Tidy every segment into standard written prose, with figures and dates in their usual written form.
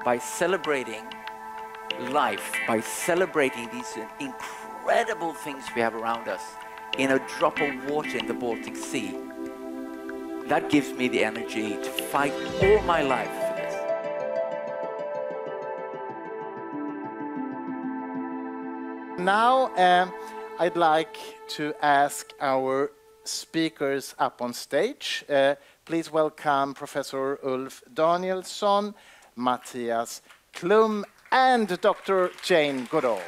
by celebrating life, by celebrating these incredible things we have around us, in a drop of water in the Baltic Sea, that gives me the energy to fight all my life for this. Now I'd like to ask our speakers up on stage. Please welcome Professor Ulf Danielsson, Mattias A Klum, and Dr. Jane Goodall.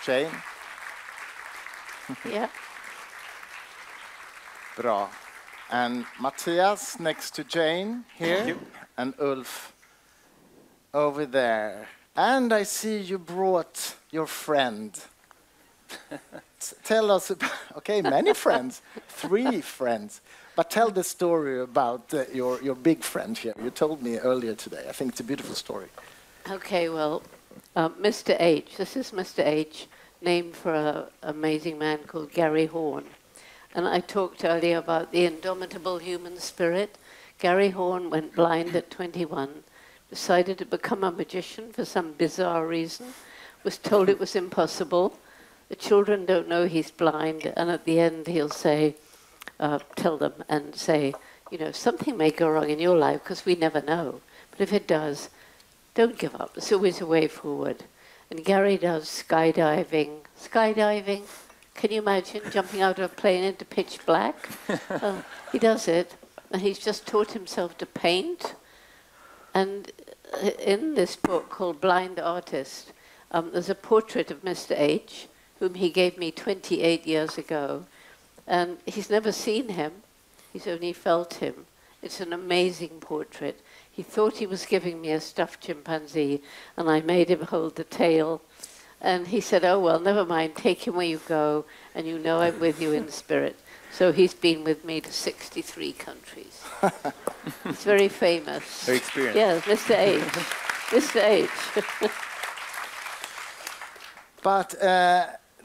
Jane? Yeah. Bra. And Mattias next to Jane here, and Ulf over there. And I see you brought your friend. Tell us about, okay, many friends, 3 friends. But tell the story about your big friend here. You told me earlier today. I think it's a beautiful story. Okay, well, Mr. H, this is Mr. H, named for an amazing man called Gary Horn. And I talked earlier about the indomitable human spirit. Gary Horn went blind at 21, decided to become a magician for some bizarre reason, was told it was impossible. The children don't know he's blind, and at the end he'll say, tell them and say, you know, something may go wrong in your life because we never know. But if it does, don't give up. There's always a way forward. And Gary does skydiving. Skydiving, can you imagine jumping out of a plane into pitch black? He does it, and he's just taught himself to paint. And in this book called Blind Artist, there's a portrait of Mr. H, whom he gave me 28 years ago. And he's never seen him, he's only felt him. It's an amazing portrait. He thought he was giving me a stuffed chimpanzee, and I made him hold the tail. And he said, oh, well, never mind, take him where you go, and you know I'm with you in spirit. So he's been with me to 63 countries. He's very famous. Very experienced. Yeah, Mr. H. Mr. H. But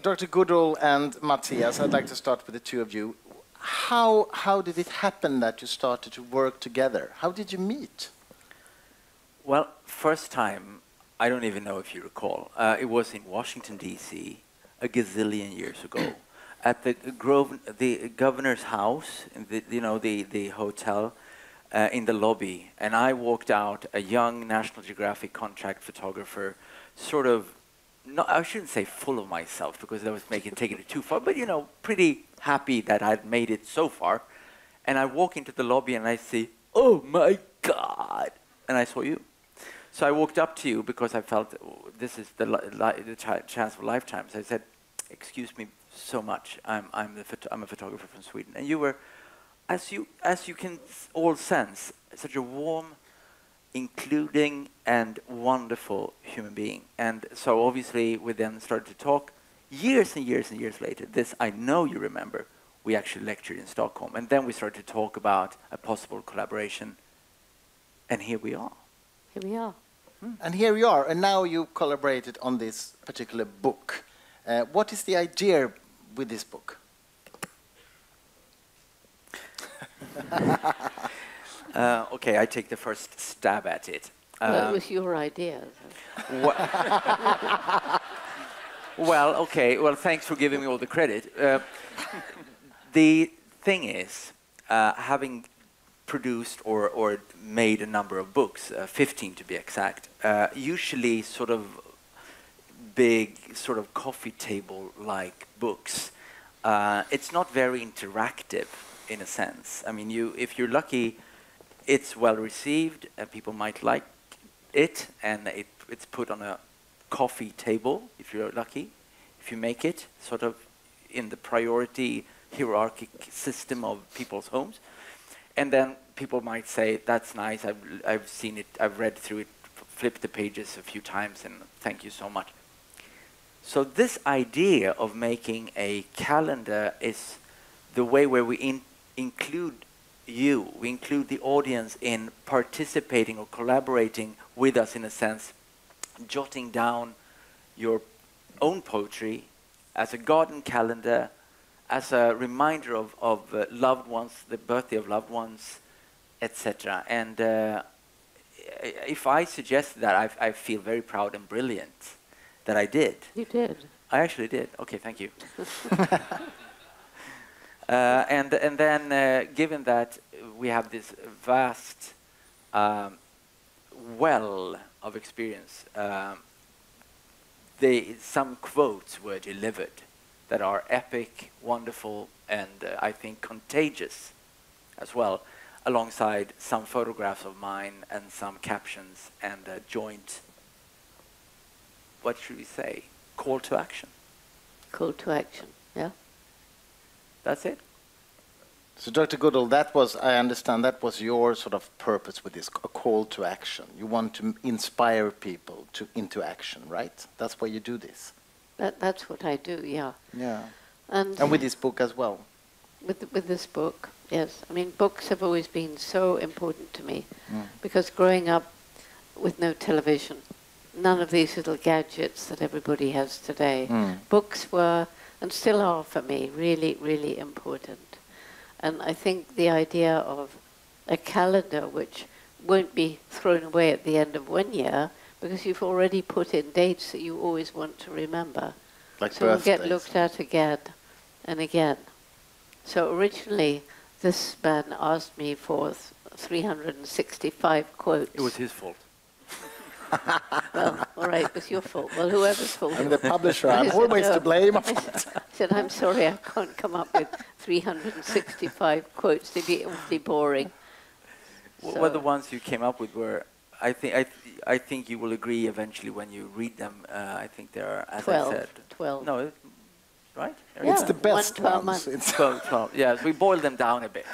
Dr. Goodall and Mattias, I'd like to start with the 2 of you. How did it happen that you started to work together? How did you meet? Well, first time, I don't even know if you recall, it was in Washington, D.C., a gazillion years ago, at the governor's house, the hotel, in the lobby. And I walked out, a young National Geographic contract photographer, sort of, I shouldn't say full of myself, because I was taking it too far, but, you know, pretty happy that I'd made it so far. And I walk into the lobby and I see, oh my God, and I saw you. So I walked up to you because I felt this is the chance of a lifetime. So I said, excuse me so much, I'm a photographer from Sweden. And you were, as you can all sense, such a warm, including and wonderful human being. And so obviously we then started to talk. Years and years and years later, this I know you remember, we actually lectured in Stockholm. And then we started to talk about a possible collaboration. And here we are. Here we are. And here you are, and now you collaborated on this particular book. What is the idea with this book? Okay, I take the first stab at it. Well, it was your idea. Well, okay, well, thanks for giving me all the credit. The thing is, having produced or made a number of books, 15 to be exact, usually sort of big, sort of coffee table-like books. It's not very interactive in a sense. I mean, if you're lucky, it's well received, and people might like it, and it's put on a coffee table, if you're lucky, if you make it sort of in the priority hierarchic system of people's homes. And then people might say, that's nice, I've seen it, I've read through it, flipped the pages a few times, and thank you so much. So this idea of making a calendar is the way where we include you, we include the audience in participating or collaborating with us in a sense, jotting down your own poetry as a garden calendar, as a reminder of loved ones, the birthday of loved ones, etc. And if I suggest that, I feel very proud and brilliant that I did. You did. I actually did. Okay, thank you. And then, given that we have this vast well of experience, some quotes were delivered that are epic, wonderful, and I think contagious as well, alongside some photographs of mine and some captions and a joint, what should we say, call to action. Call to action, yeah. That's it. So, Dr. Goodall, that was, I understand, that was your sort of purpose with this, a call to action. You want to inspire people into action, right? That's why you do this. That's what I do, yeah. Yeah. And with this book as well. With this book, yes. I mean, books have always been so important to me because growing up with no television, none of these little gadgets that everybody has today, books were, and still are for me, really, really important. And I think the idea of a calendar which won't be thrown away at the end of one year because you've already put in dates that you always want to remember. Like so it'll get looked at again and again. So originally, this man asked me for 365 quotes. It was his fault. Well, all right, it was your fault. Well, whoever's fault. I'm the publisher. I'm always to blame. I said, I'm sorry, I can't come up with 365 quotes. They'd be awfully boring. Well, the ones you came up with were, I think you will agree eventually when you read them. I think there are, as 12, I said, 12. No, right? Yeah, it's the best one per ones. month. It's 12. Yes, we boiled them down a bit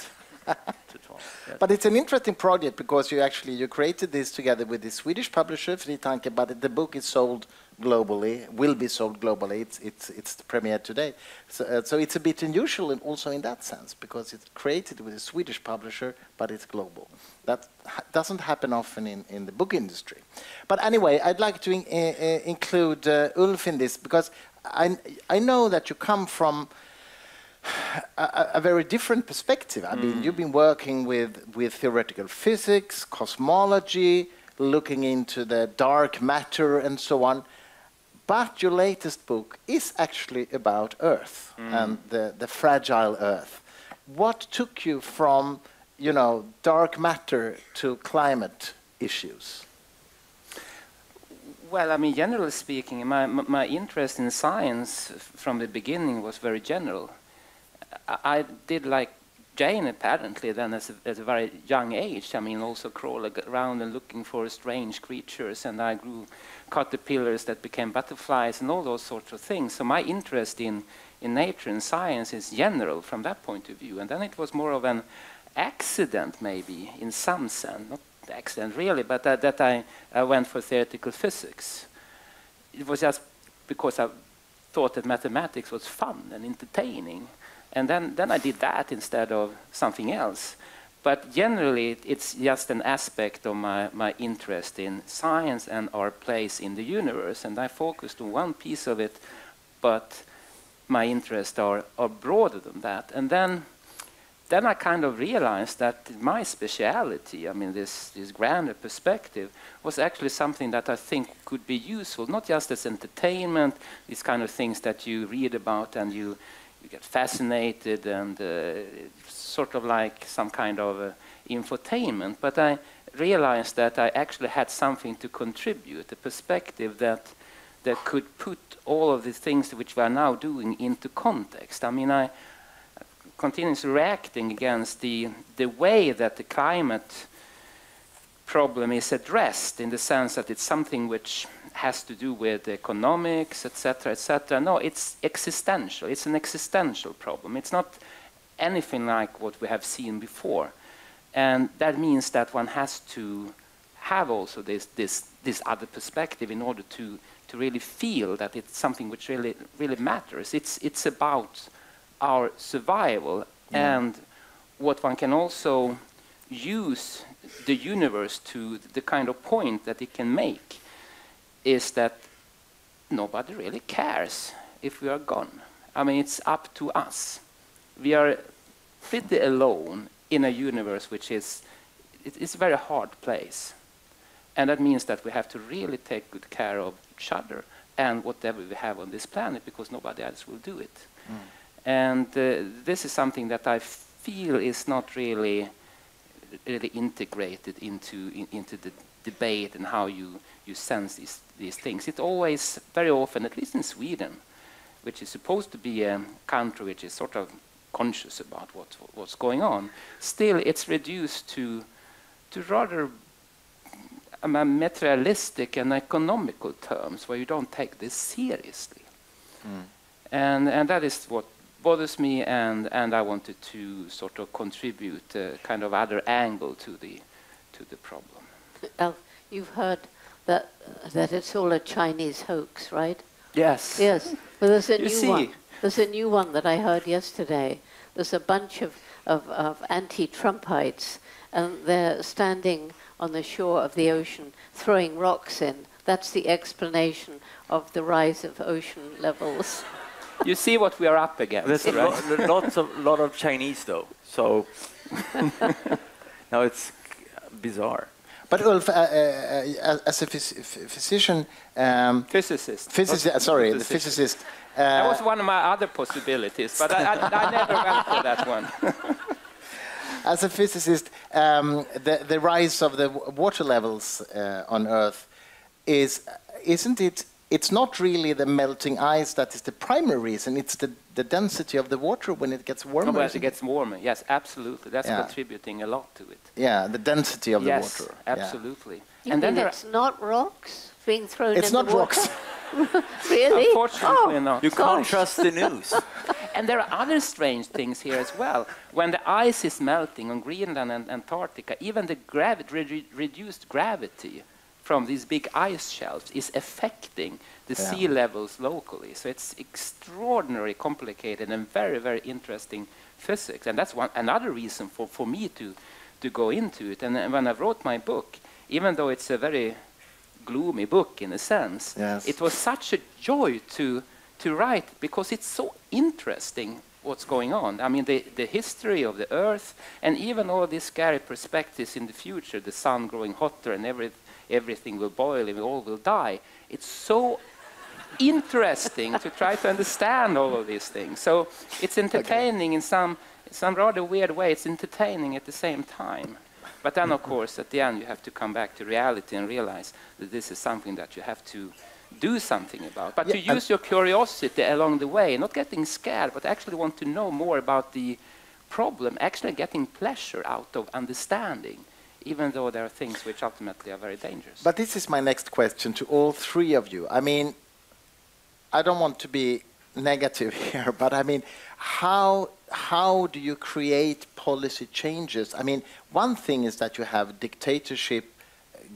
to 12. Yes. But it's an interesting project because you created this together with the Swedish publisher Fri Tanke, but the book is sold globally, will be sold globally. It's premiered today. So it's a bit unusual also in that sense because it's created with a Swedish publisher, but it's global. That doesn't happen often in the book industry. But anyway, I'd like to include Ulf in this because I know that you come from a very different perspective. I mean, you've been working with theoretical physics, cosmology, looking into the dark matter and so on. But your latest book is actually about Earth and the fragile Earth. What took you from, dark matter to climate issues? Well, I mean, generally speaking, my interest in science from the beginning was very general. I did like Jane, apparently, then at a very young age. I mean, also crawl around and looking for strange creatures, and I grew caterpillars that became butterflies and all those sorts of things. So my interest in nature and science is general from that point of view. And then it was more of an accident, maybe, in some sense. Not accident, really, but that I went for theoretical physics. It was just because I thought that mathematics was fun and entertaining. And then I did that instead of something else. But generally, it's just an aspect of my interest in science and our place in the universe. And I focused on one piece of it, but my interests are broader than that. And then I kind of realized that my speciality, I mean, this grander perspective, was actually something that I think could be useful, not just as entertainment, these kind of things that you read about and you get fascinated and sort of like some kind of infotainment. But I realized that I actually had something to contribute, a perspective that could put all of the things which we are now doing into context. I mean, I continuously reacting against the way that the climate problem is addressed, in the sense that it's something which has to do with economics, etc., etc. No, it's existential. It's an existential problem. It's not anything like what we have seen before. And that means that one has to have also this other perspective in order to really feel that it's something which really matters. It's about our survival and what one can also use the universe to the kind of point that it can make. is that nobody really cares if we are gone. I mean, it's up to us. We are pretty alone in a universe which is it's a very hard place. And that means that we have to really take good care of each other and whatever we have on this planet, because nobody else will do it. And this is something that I feel is not really integrated into the debate and how you sense these things. It always, very often, at least in Sweden, which is supposed to be a country which is sort of conscious about what's going on, still it's reduced to rather materialistic and economical terms where you don't take this seriously. And that is what bothers me, and I wanted to sort of contribute a kind of other angle to the problem. Ulf, you've heard that it's all a Chinese hoax, right? Yes. Yes. Well, there's a You new see. one. There's a new one that I heard yesterday. There's a bunch of anti-Trumpites, and they're standing on the shore of the ocean throwing rocks in. That's the explanation of the rise of ocean levels. You see what we are up against, There's right? lot of Chinese though, so now it's bizarre. But Ulf, as a physician, Physicist. the physicist. That was one of my other possibilities, but I never went for that one. As a physicist, the rise of the water levels on Earth isn't it? It's not really the melting ice that is the primary reason. It's the density of the water when it gets warmer. When it gets warmer, yes, absolutely. That's contributing a lot to it. Yeah, the density of the water. Yes, absolutely. You mean it's not rocks being thrown it's in the water? It's not rocks. Really? Unfortunately not. You can't trust the news. And there are other strange things here as well. When the ice is melting on Greenland and Antarctica, even the reduced gravity from these big ice shelves is affecting the sea levels locally. So it's extraordinarily complicated and very, very interesting physics. And that's another reason for me to go into it. And when I wrote my book, even though it's a very gloomy book in a sense, it was such a joy to write, because it's so interesting what's going on. I mean, the history of the Earth, and even all these scary perspectives in the future, the sun growing hotter and everything will boil and we all will die. It's so interesting to try to understand all of these things. So it's entertaining in some rather weird way. It's entertaining at the same time. But then, of course, at the end, you have to come back to reality and realize that this is something that you have to do something about. But to use your curiosity along the way, not getting scared, but actually want to know more about the problem, actually getting pleasure out of understanding, even though there are things which ultimately are very dangerous. But this is my next question to all three of you. I mean, I don't want to be negative here, but I mean, how do you create policy changes? I mean, one thing is that you have dictatorship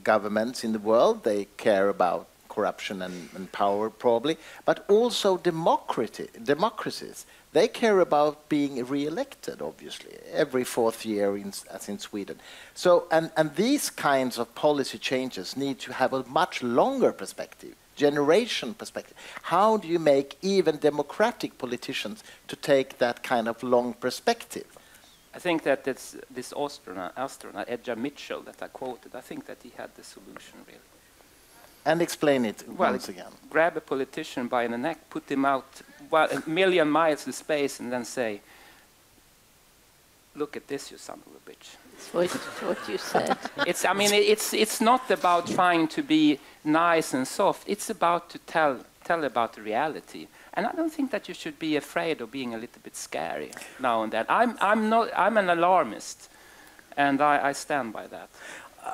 governments in the world. They care about corruption and power, probably, but also democracies. They care about being re-elected, obviously, every fourth year, as in Sweden. So, and these kinds of policy changes need to have a much longer perspective, generation perspective. How do you make even democratic politicians to take that kind of long perspective? I think that it's this astronaut, Edgar Mitchell, that I quoted. I think that he had the solution, really. And explain it once again. Grab a politician by the neck, put him out a million miles to space, and then say, "Look at this, you son of a bitch." That's what you said. It's not about trying to be nice and soft. It's about to tell about the reality. And I don't think that you should be afraid of being a little bit scary now and then. I'm an alarmist, and I stand by that.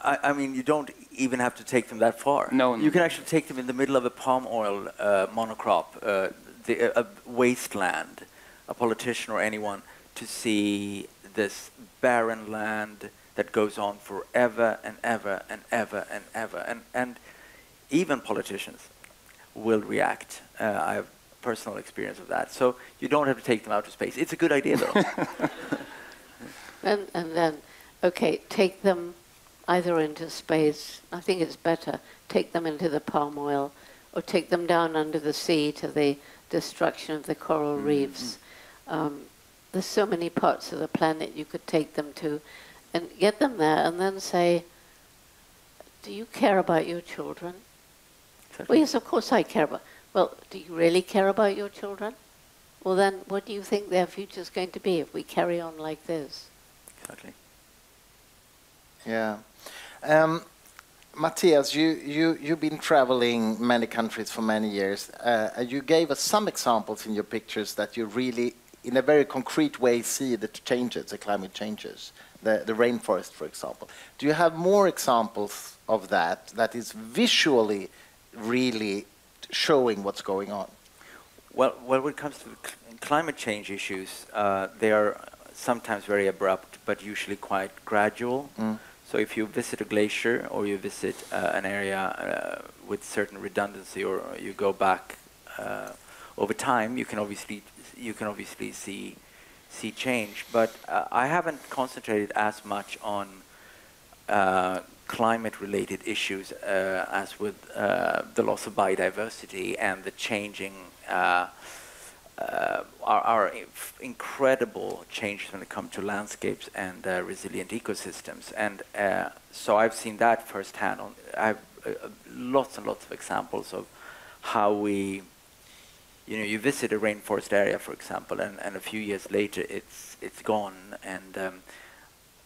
I mean, you don't even have to take them that far. No. You can actually take them in the middle of a palm oil monocrop, a wasteland, a politician or anyone, to see this barren land that goes on forever and ever and ever and ever. And even politicians will react. I have personal experience of that. So you don't have to take them out to space. It's a good idea, though. And then, okay, take them either into space. I think it's better, take them into the palm oil, or take them down under the sea to the destruction of the coral reefs. There's so many parts of the planet you could take them to and get them there and then say, do you care about your children? Well, yes, of course I care about. Well, do you really care about your children? Well, then what do you think their future's going to be if we carry on like this? Exactly. Yeah. Mattias, you've been traveling many countries for many years. You gave us some examples in your pictures that you really, in a very concrete way, see the changes, the climate changes, the rainforest, for example. Do you have more examples of that is visually really showing what's going on? Well, when it comes to climate change issues, they are sometimes very abrupt, but usually quite gradual. So if you visit a glacier or you visit an area with certain redundancy, or you go back over time, you can obviously see change. But I haven't concentrated as much on climate-related issues as with the loss of biodiversity and the changing our incredible changes when it comes to landscapes and resilient ecosystems. And so I've seen that firsthand. I have lots and lots of examples of how we, you visit a rainforest area, for example, and a few years later it's gone. And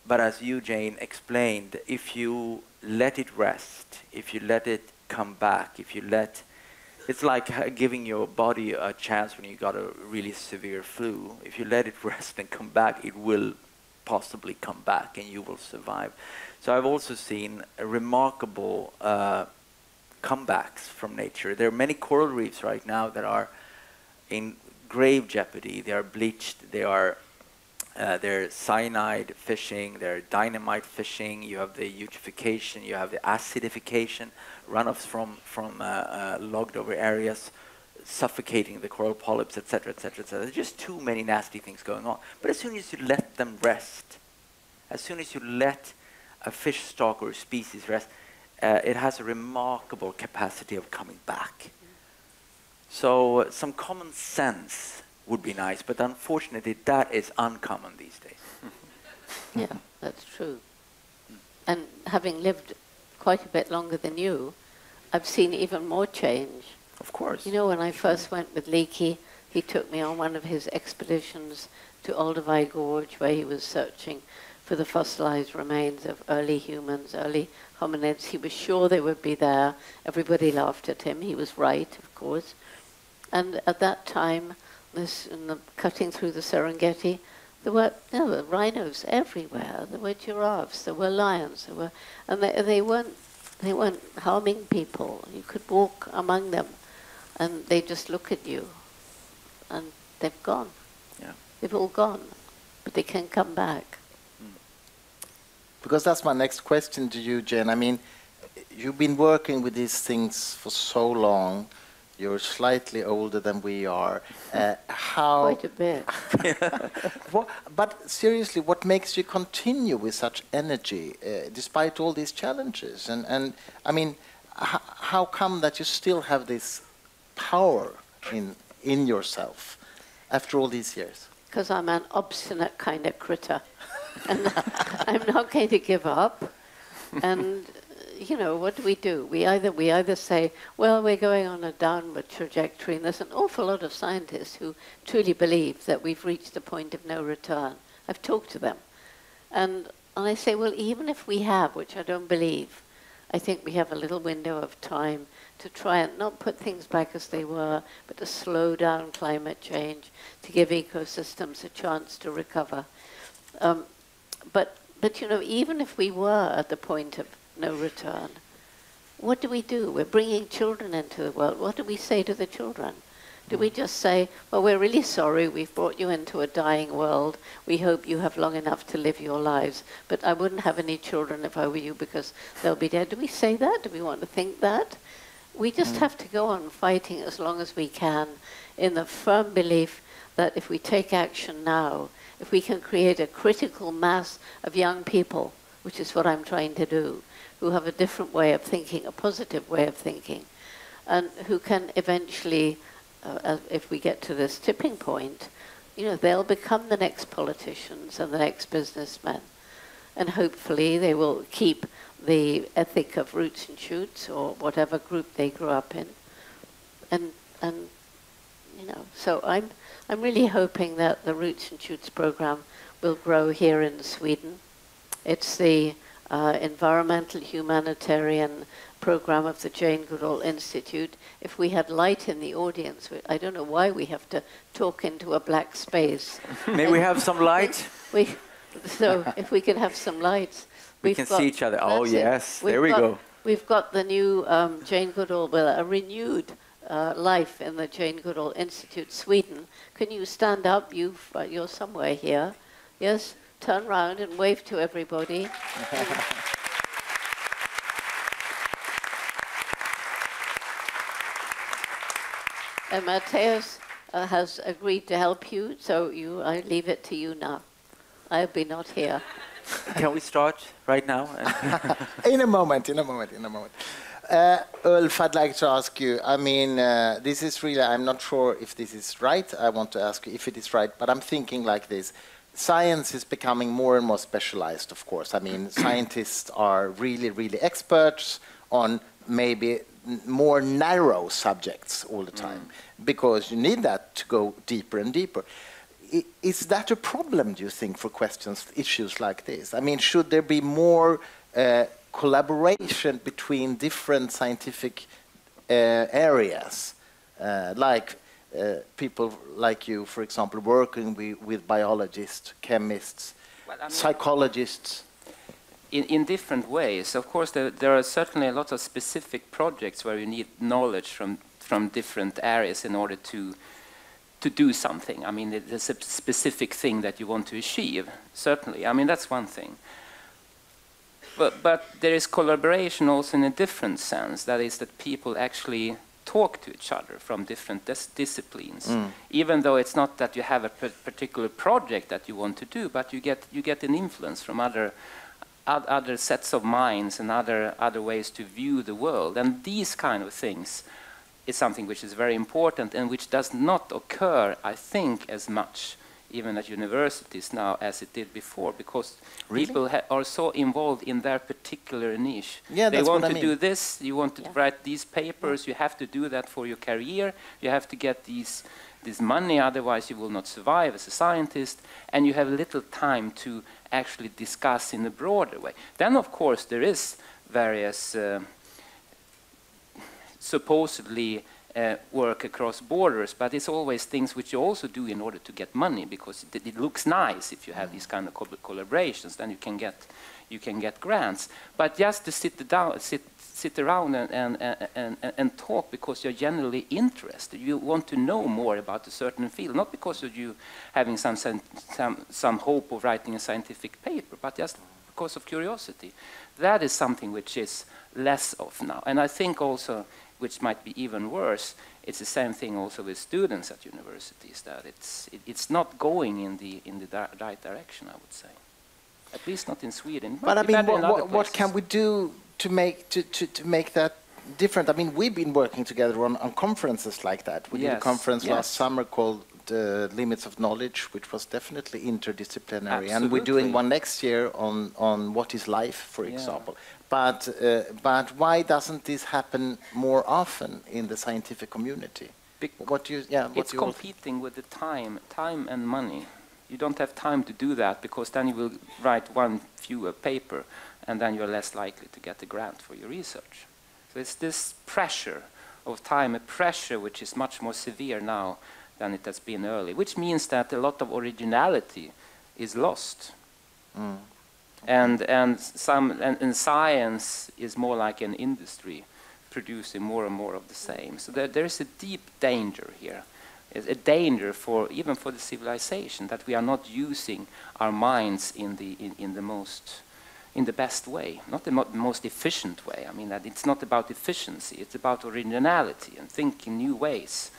but as you, Jane, explained, if you let it rest, if you let it come back, it's like giving your body a chance when you got a really severe flu. If you let it rest and come back, it will possibly come back and you will survive. So I've also seen remarkable comebacks from nature. There are many coral reefs right now that are in grave jeopardy. They are bleached, they're cyanide fishing, they're dynamite fishing, you have the eutrophication, you have the acidification, runoffs from logged over areas, suffocating the coral polyps, etc., etc., etc. There's just too many nasty things going on. But as soon as you let them rest, as soon as you let a fish stock or a species rest, it has a remarkable capacity of coming back. So some common sense would be nice, but unfortunately that is uncommon these days. Yeah, that's true. And having lived quite a bit longer than you, I've seen even more change. Of course. When I first went with Leakey, he took me on one of his expeditions to Olduvai Gorge, where he was searching for the fossilized remains of early humans, early hominids. He was sure they would be there. Everybody laughed at him. He was right, of course. And at that time, cutting through the Serengeti, there were rhinos everywhere. There were giraffes. There were lions. And they weren't harming people. You could walk among them, and they just look at you, and they've gone. Yeah, they've all gone, but they can come back. Because that's my next question to you, Jen. I mean, you've been working with these things for so long. You're slightly older than we are. Quite a bit. But seriously, what makes you continue with such energy despite all these challenges? And I mean, how come that you still have this power in yourself after all these years? Because I'm an obstinate kind of critter. And I'm not going to give up. And what do? We either say, well, we're going on a downward trajectory, and there's an awful lot of scientists who truly believe that we've reached the point of no return. I've talked to them. And I say, well, even if we have, which I don't believe, I think we have a little window of time to try and not put things back as they were, but to slow down climate change, to give ecosystems a chance to recover. But even if we were at the point of no return, what do? We're bringing children into the world. What do we say to the children? Do we just say, well, we're really sorry, we've brought you into a dying world, we hope you have long enough to live your lives, but I wouldn't have any children if I were you because they'll be dead? Do we say that? Do we want to think that? We just have to go on fighting as long as we can in the firm belief that if we take action now, if we can create a critical mass of young people which is what I'm trying to do, who have a different way of thinking, a positive way of thinking, and who can eventually, if we get to this tipping point, you know, they'll become the next politicians and the next businessmen. And hopefully they will keep the ethic of roots and shoots, or whatever group they grew up in. And you know, so I'm really hoping that the Roots and Shoots program will grow here in Sweden. It's the environmental humanitarian program of the Jane Goodall Institute. If we had light in the audience, I don't know why we have to talk into a black space. May we have some light? So if we can have some lights. We can see each other. Oh, yes. There we go. We've got the new Jane Goodall, well, a renewed life in the Jane Goodall Institute, Sweden. Can you stand up? You're somewhere here. Yes? Turn around and wave to everybody. And Mattias has agreed to help you, so I leave it to you now. I'll be not here. Can we start right now? In a moment. Ulf, I'd like to ask you, I mean, this is really, I'm not sure if this is right. I want to ask you if it is right, but I'm thinking like this. Science is becoming more and more specialized, of course. I mean, scientists are really, really experts on maybe more narrow subjects all the time, because you need that to go deeper and deeper. Is that a problem, do you think, for issues like this? I mean, should there be more collaboration between different scientific areas, like people like you, for example, working with biologists, chemists, psychologists? In different ways. Of course, there are certainly a lot of specific projects where you need knowledge from different areas in order to do something. I mean, there's a specific thing that you want to achieve, certainly. I mean, that's one thing. But there is collaboration also in a different sense. That is that people actually talk to each other from different disciplines. Even though it's not that you have a particular project that you want to do, but you get an influence from other sets of minds and other ways to view the world. And these kind of things is something which is very important and which does not occur, I think, as much even at universities now as it did before, because people are so involved in their particular niche. Yeah, they want to do this, you want to write these papers, you have to do that for your career, you have to get this money, otherwise you will not survive as a scientist, and you have little time to actually discuss in a broader way. Then, of course, there is various supposedly work across borders, but it's always things which you also do in order to get money, because it looks nice if you have these kind of collaborations. Then you can get grants. But just to sit around and talk because you're generally interested, you want to know more about a certain field, not because of you having some hope of writing a scientific paper, but just because of curiosity. That is something which is less of now, and I think also, which might be even worse, it's the same thing also with students at universities, that it's not going in the right direction, I would say. At least not in Sweden. But I mean, what can we do to make that different? I mean, we've been working together on conferences like that. We did a conference last summer called Limits of Knowledge, which was definitely interdisciplinary. Absolutely. And we're doing one next year on what is life, for example. But why doesn't this happen more often in the scientific community? It's competing with the time and money. You don't have time to do that, because then you will write fewer paper, and then you're less likely to get a grant for your research. So it's this pressure of time, a pressure which is much more severe now than it has been early, which means that a lot of originality is lost. And science is more like an industry, producing more and more of the same. So there is a deep danger here. It's a danger even for the civilization, that we are not using our minds in the best way, not the most efficient way. I mean, that it's not about efficiency; it's about originality and think in new ways,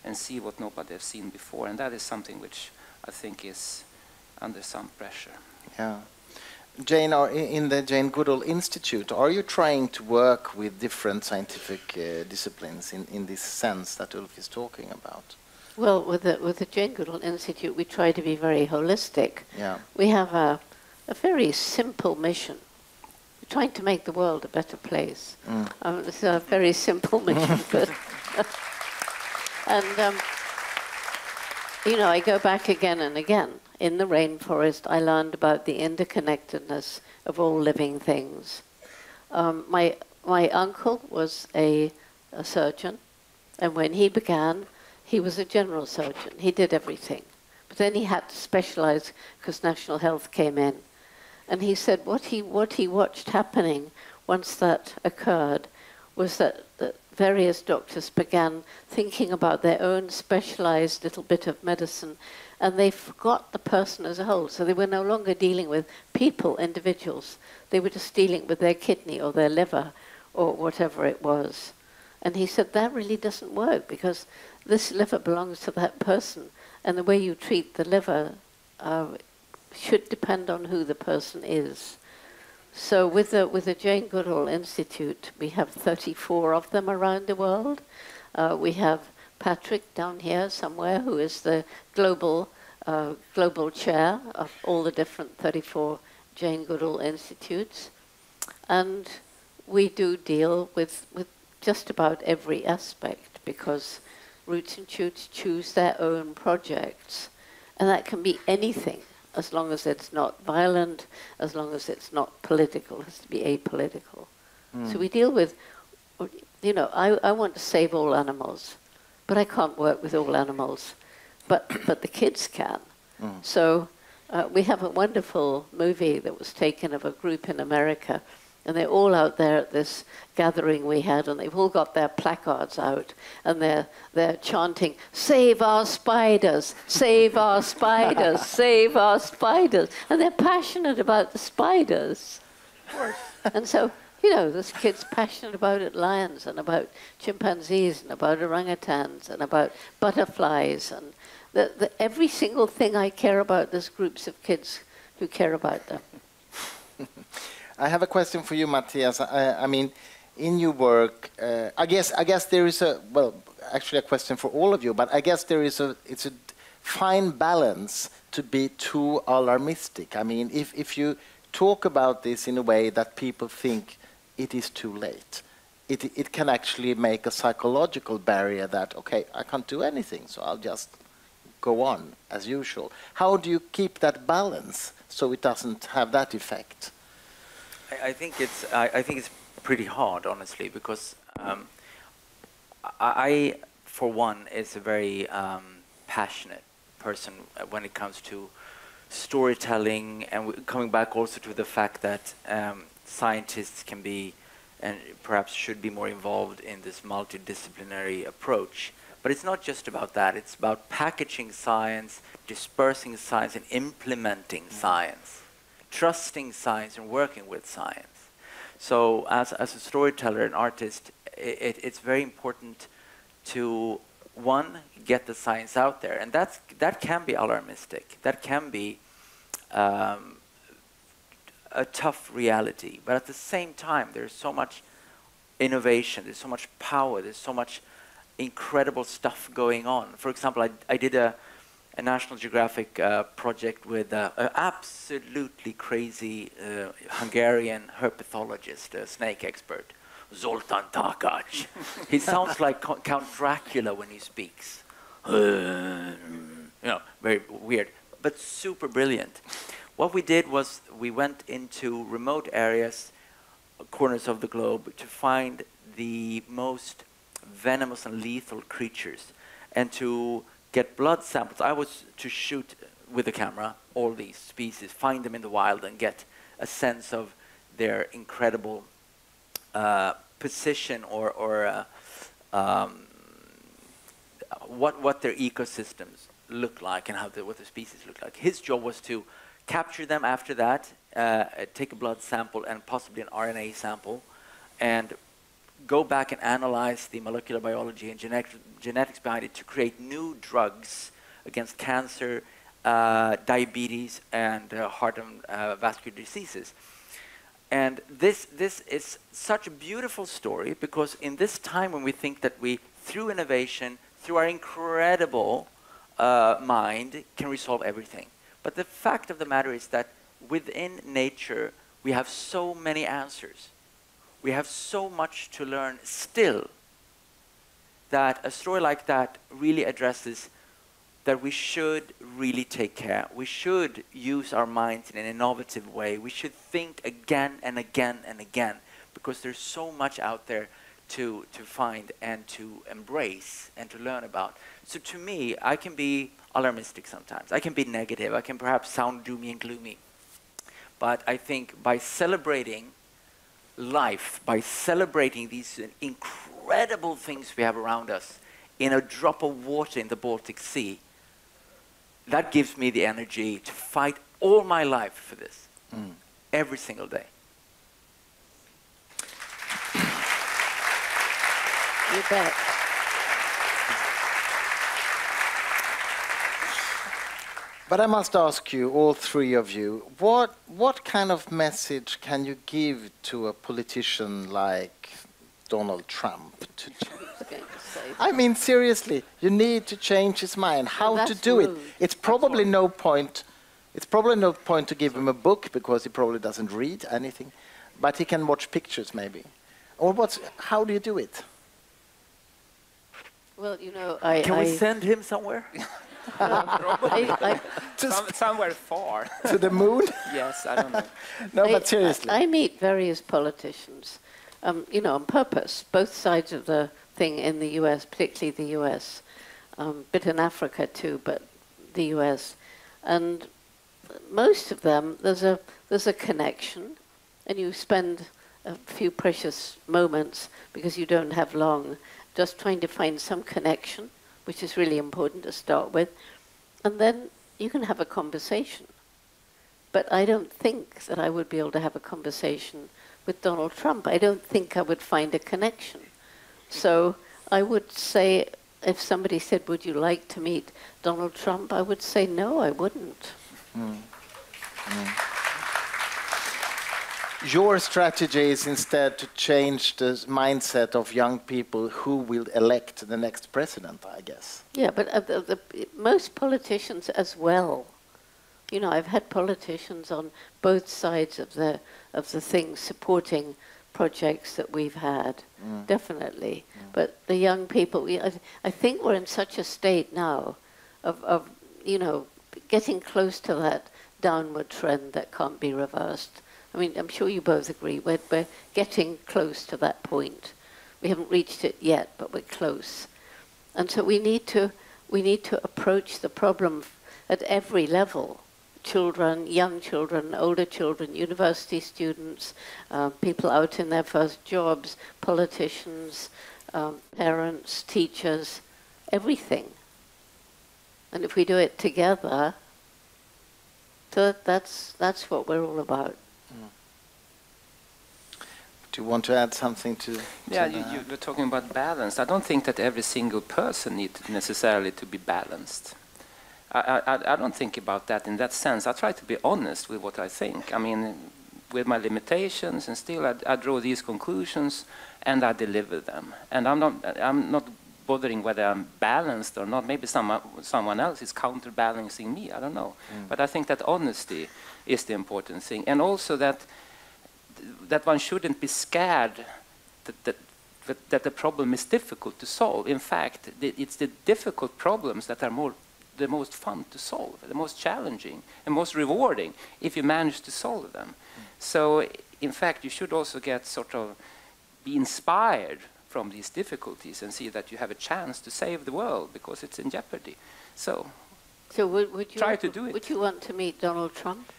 and see what nobody has seen before. And that is something which I think is under some pressure. Yeah. Jane, in the Jane Goodall Institute, are you trying to work with different scientific disciplines in this sense that Ulf is talking about? Well, with the Jane Goodall Institute, we try to be very holistic. Yeah. We have a very simple mission. We're trying to make the world a better place. It's a very simple mission. But and, I go back again and again. In the rainforest, I learned about the interconnectedness of all living things. My uncle was a surgeon, and when he began, he was a general surgeon. He did everything. But then he had to specialize because national health came in. And he said what he watched happening once that occurred was that various doctors began thinking about their own specialized little bit of medicine, and they forgot the person as a whole. So they were no longer dealing with people, individuals. They were just dealing with their kidney or their liver or whatever it was. And he said that really doesn't work because this liver belongs to that person, and the way you treat the liver should depend on who the person is. So with the Jane Goodall Institute, we have 34 of them around the world. We have Patrick down here somewhere, who is the global chair of all the different 34 Jane Goodall Institutes. And we do deal with just about every aspect because Roots and Shoots choose their own projects. And that can be anything, as long as it's not violent, as long as it's not political. It has to be apolitical. So we deal with, I want to save all animals, but I can't work with all animals. But the kids can. So we have a wonderful movie that was taken of a group in America, and they're all out there at this gathering we had, and they've all got their placards out, and they're chanting, "Save our spiders, save our spiders, save our spiders." And they're passionate about the spiders. And so, this kid's passionate about lions and about chimpanzees and about orangutans and about butterflies. And every single thing I care about, there's groups of kids who care about them. I have a question for you, Mattias. I mean, in your work, I guess there is actually a question for all of you, but I guess it's a fine balance to be too alarmistic. I mean, if you talk about this in a way that people think it is too late, it can actually make a psychological barrier that, okay, I can't do anything, so I'll just go on as usual. How do you keep that balance so it doesn't have that effect? I think it's pretty hard, honestly, because I, for one, is a very passionate person when it comes to storytelling, and coming back also to the fact that scientists can be and perhaps should be more involved in this multidisciplinary approach. But it's not just about that. It's about packaging science, dispersing science, and implementing science. Trusting science and working with science. So as a storyteller and artist, it's very important to, one, get the science out there. And that can be alarmistic. That can be a tough reality. But at the same time, there's so much innovation, there's so much power, there's so much incredible stuff going on. For example, I did a National Geographic project with an absolutely crazy Hungarian herpetologist, a snake expert, Zoltán Takács. He sounds like Count Dracula when he speaks. Very weird, but super brilliant. What we did was we went into remote areas, corners of the globe, to find the most venomous and lethal creatures, and to get blood samples. I was to shoot with a camera all these species, find them in the wild, and get a sense of their incredible position or what their ecosystems look like and what the species look like. His job was to capture them after that, take a blood sample and possibly an RNA sample, and go back and analyze the molecular biology and genetics behind it to create new drugs against cancer, diabetes, and heart and vascular diseases. And this is such a beautiful story, because in this time when we think that we, through innovation, through our incredible mind, can resolve everything. But the fact of the matter is that within nature, we have so many answers. We have so much to learn still, that a story like that really addresses that we should really take care. We should use our minds in an innovative way. We should think again and again and again, because there's so much out there to find and to embrace and to learn about. So to me, I can be alarmistic sometimes. I can be negative. I can perhaps sound doomy and gloomy. But I think by celebrating life, by celebrating these incredible things we have around us, in a drop of water in the Baltic Sea, that gives me the energy to fight all my life for this, every single day. You bet. But I must ask you, all three of you, what kind of message can you give to a politician like Donald Trump? I mean, seriously, you need to change his mind. How to do it? It's probably no point. It's probably no point to give him a book, because he probably doesn't read anything, but he can watch pictures maybe. Or how do you do it? Well, you know, Can we send him somewhere? Somewhere far. To the moon? Yes, I don't know. No, but seriously. I meet various politicians, you know, on purpose, both sides of the thing in the US, particularly the US, bit in Africa too, but the US. And most of them, there's a connection, and you spend a few precious moments, because you don't have long, just trying to find some connection, which is really important to start with. And then you can have a conversation. But I don't think that I would be able to have a conversation with Donald Trump. I don't think I would find a connection. So I would say, if somebody said, would you like to meet Donald Trump? I would say, no, I wouldn't. Your strategy is instead to change the mindset of young people who will elect the next president, I guess. Yeah, but most politicians as well. You know, I've had politicians on both sides of the thing supporting projects that we've had, definitely. But the young people, I think we're in such a state now of, you know, getting close to that downward trend that can't be reversed. I mean, I'm sure you both agree, we're getting close to that point. We haven't reached it yet, but we're close. And so we need to approach the problem at every level. Children, young children, older children, university students, people out in their first jobs, politicians, parents, teachers, everything. And if we do it together, so that's what we're all about. Do you want to add something to Yeah, that? you were talking about balance. I don't think that every single person needs necessarily to be balanced. I don't think about that in that sense. I try to be honest with what I think. I mean, with my limitations, and still I draw these conclusions and I deliver them. And I'm not bothering whether I'm balanced or not. Maybe someone else is counterbalancing me. I don't know. But I think that honesty is the important thing, and also that one shouldn't be scared that the problem is difficult to solve. In fact, it's the difficult problems that are the most fun to solve, the most challenging and most rewarding if you manage to solve them. So, in fact, you should also be inspired from these difficulties and see that you have a chance to save the world because it's in jeopardy. So would you try to do it. Would you want to meet Donald Trump?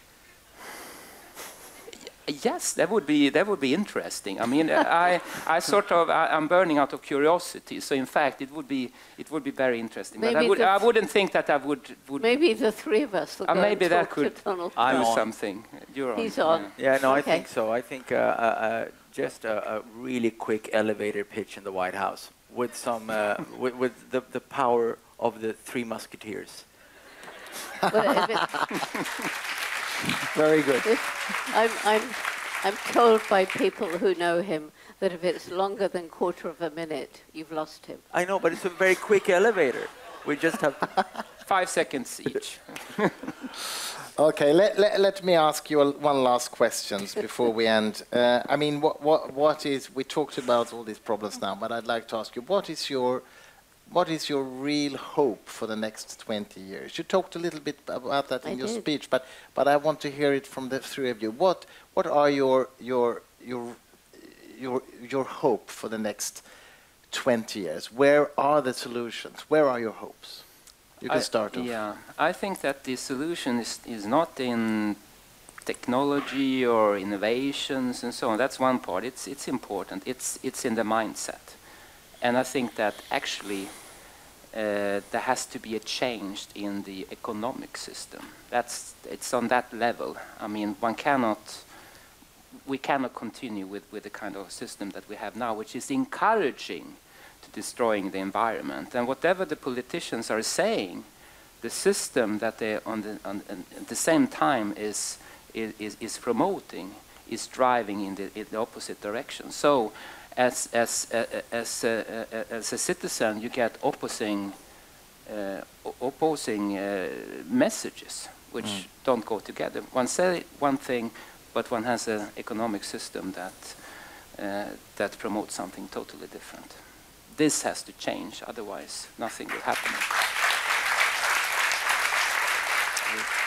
Yes, that would be interesting. I mean, I'm burning out of curiosity. So in fact, it would be very interesting. Maybe but I wouldn't think that I would. Maybe the three of us will go maybe and that talk could to Donald Trump. do something. You're He's on. on. Yeah, no, Okay. I think so. I think just a really quick elevator pitch in the White House with some with the power of the Three Musketeers. Well, if it, Very good. I'm told by people who know him that if it's longer than quarter of a minute, you've lost him. I know, but it's a very quick elevator. We just have to... 5 seconds each. Okay, let me ask you one last question before we end. I mean, what is, we talked about all these problems now, but I'd like to ask you, what is your real hope for the next 20 years? You talked a little bit about that in your speech, but I want to hear it from the three of you. What are your hope for the next 20 years? Where are the solutions? Where are your hopes? You can start off. Yeah, I think that the solution is not in technology or innovations and so on. That's one part. It's important. It's in the mindset. And I think that actually there has to be a change in the economic system. It's on that level. I mean, we cannot continue with the kind of system that we have now, which is encouraging to destroying the environment. And whatever the politicians are saying, the system that they at the same time is promoting is driving in the opposite direction. So as a citizen, you get opposing messages which don't go together. One says one thing, but one has an economic system that promotes something totally different. This has to change, otherwise nothing will happen.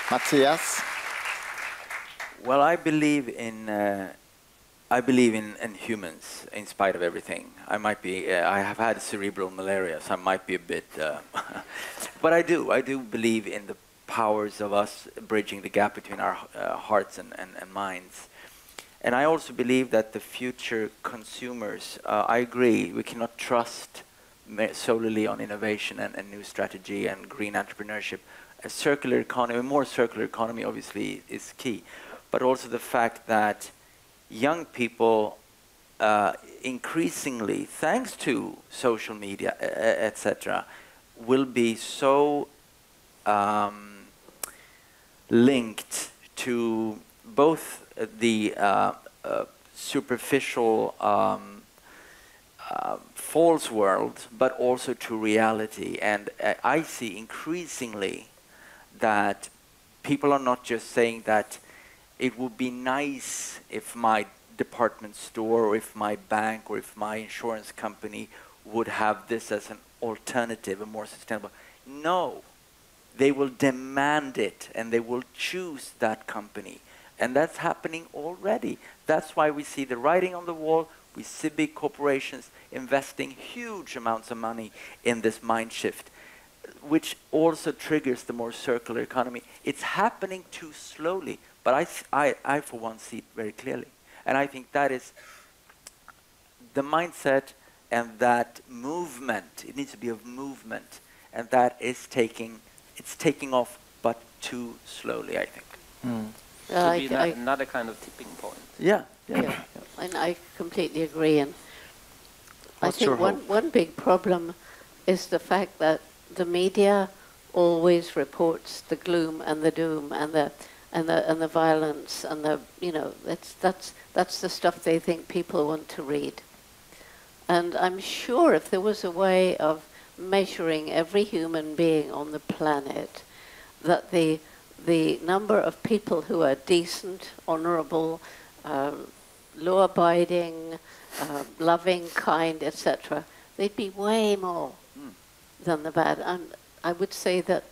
Mattias? Well, I believe in humans in spite of everything. I might be. I have had cerebral malaria, so I might be a bit. But I do believe in the powers of us bridging the gap between our hearts and minds. And I also believe that the future consumers, I agree, we cannot trust solely on innovation and new strategy and green entrepreneurship. A circular economy, a more circular economy obviously is key. But also the fact that young people increasingly, thanks to social media, etc., will be so linked to both the superficial false world, but also to reality. And I see increasingly that people are not just saying that it would be nice if my department store or if my bank or if my insurance company would have this as an alternative, a more sustainable. No, they will demand it and they will choose that company. And that's happening already. That's why we see the writing on the wall. We see big corporations investing huge amounts of money in this mind shift, which also triggers the more circular economy. It's happening too slowly, but I for one see it very clearly. And I think that is the mindset and that movement. It needs to be a movement, and that is taking off, but too slowly, I think. Could be another kind of tipping point. Yeah. And I completely agree. And I What's your think one big problem is the fact that the media always reports the gloom and the doom and the violence and the that's the stuff they think people want to read. And I'm sure if there was a way of measuring every human being on the planet, that the number of people who are decent, honorable, law-abiding, loving, kind, etc., they'd be way more than the bad. And I would say that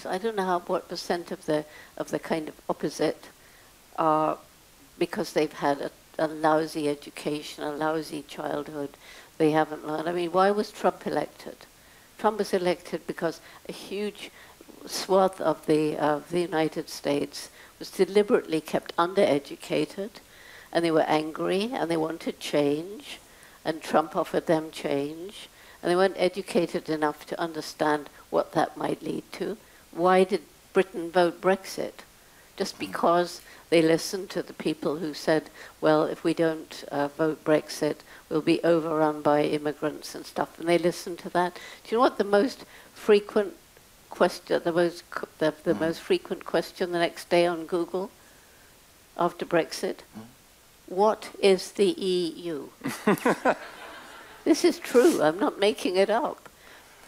I don't know what percent of the kind of opposite are because they've had a lousy education, a lousy childhood. They haven't learned. I mean, why was Trump elected? Trump was elected because a huge swath of the United States was deliberately kept undereducated, and they were angry and they wanted change, and Trump offered them change, and they weren't educated enough to understand what that might lead to. Why did Britain vote Brexit? Just because they listened to the people who said, well, if we don't vote Brexit, we'll be overrun by immigrants and stuff, and they listened to that. Do you know what the most frequent question, the most frequent question the next day on Google after Brexit. What is the EU? This is true. I'm not making it up.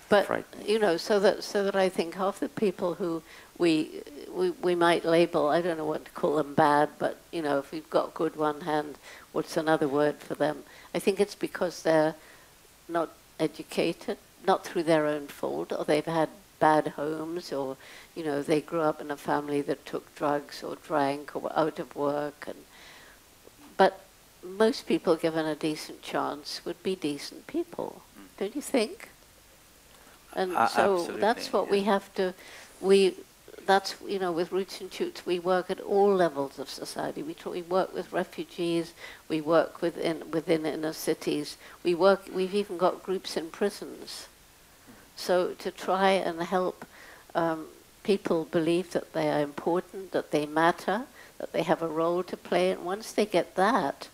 But you know, so that I think half the people who we might label, I don't know what to call them, bad, but you know, if we've got good one hand, what's another word for them? I think it's because they're not educated, not through their own fault, or they've had bad homes, or you know, they grew up in a family that took drugs or drank or were out of work. But most people given a decent chance would be decent people, don't you think? And so that's what we have to, that's, you know, with Roots and Shoots, we work at all levels of society. We work with refugees, we work within inner cities, we've even got groups in prisons. So to try and help people believe that they are important, that they matter, that they have a role to play, and once they get that,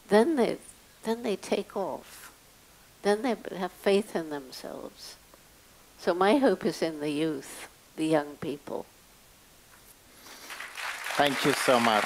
then they take off. Then they have faith in themselves. So my hope is in the youth, the young people. Thank you so much.